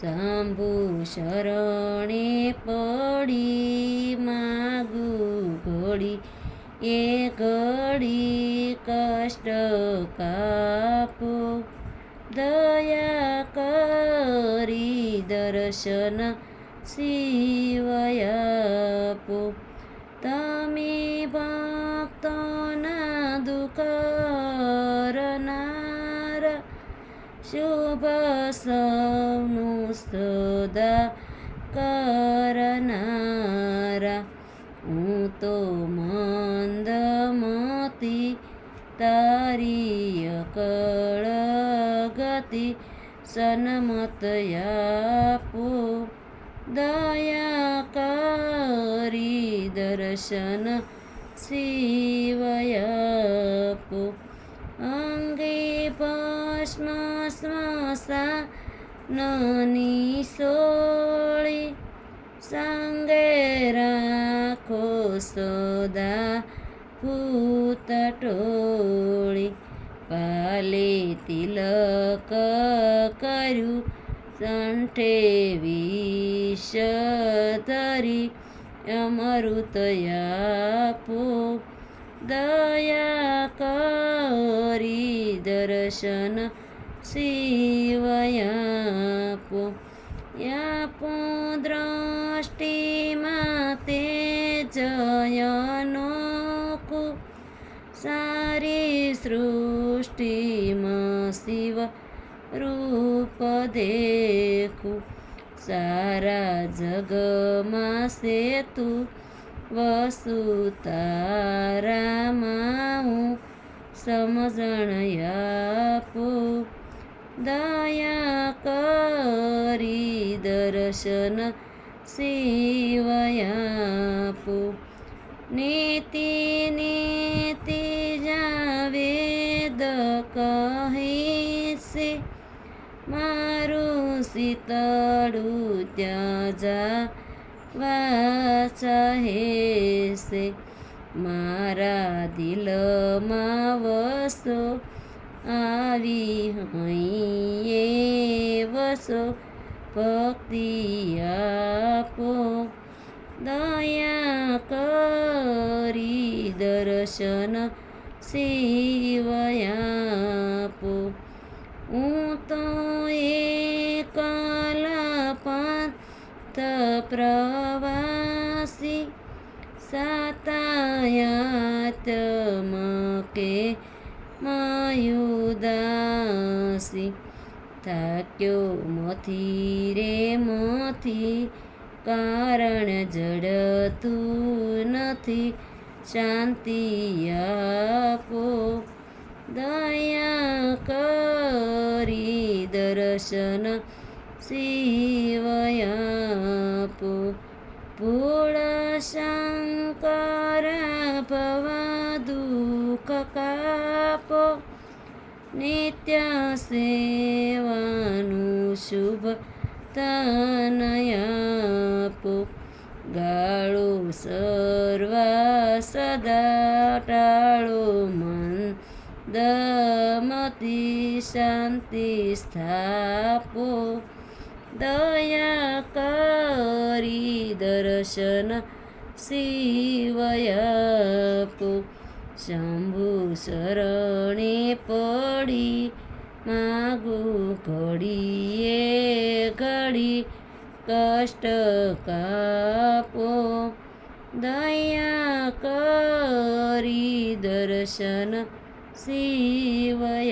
શંભુ શરણે પડી માગું ઘડી એ ઘડી કષ્ટ કાપો, દયા કરી દર્શન શિવય આપો. તમે ભક્તોના દુઃખ હરનાર, શુભ સૌનું સદા કરનારા. હું તો મંદમતી તારી અકળ ગતિ, સન્મત આપો, દયા કરી દર્શન શિવય આપો. અંગે ભસ્મ સ્મશાનની સોળી, સંગે રાખો સદા ભૂત ટોળી. પાલે તિલક કર્યું કંઠે વિષ ધરી, અમૃત આપો, દયા કરી દર્શન શિવય આપો. આપો દ્રષ્ટિમાં તેજયનોકુ, સારી સૃષ્ટિમાં શિવ રૂપ દેખું. સારા જગમાં સેતુ વસુ તારામાં હું, સમજણ આપો, દયા કરી દર્શન શિવય આપો. નીતિ નીતિ જાવેદ કહે છે, મારું શીતળું ત્યાં જાવા ચાહે છે. મારા દિલમાં વસો આવી હૈયે વસો, ભક્તિ આપો, દયા કરી દર્શન શિવય આપો. હું તો એકલા પંથ પ્રવાસી, સાતાયાત મકે મયુદાસી. થાક્યો મથી રે મથી, કારણ જડતું નથી, શાંતિ આપો, દયા કરી દર્શન શિવય આપો. ભોળ શંકર ભવા દુઃખ કાપો, નિત્ય સેવાનું શુભ તનય આપો. ગાળો સર્વા સદા ટાળો મંદમતી, શાંતિ સ્થાપો, દયા કરી દર્શન શિવય આપો. શંભુ શરણે પડી માગું ઘડીએ ઘડી, કષ્ટ કાપો, દયા કરી દર્શન શિવય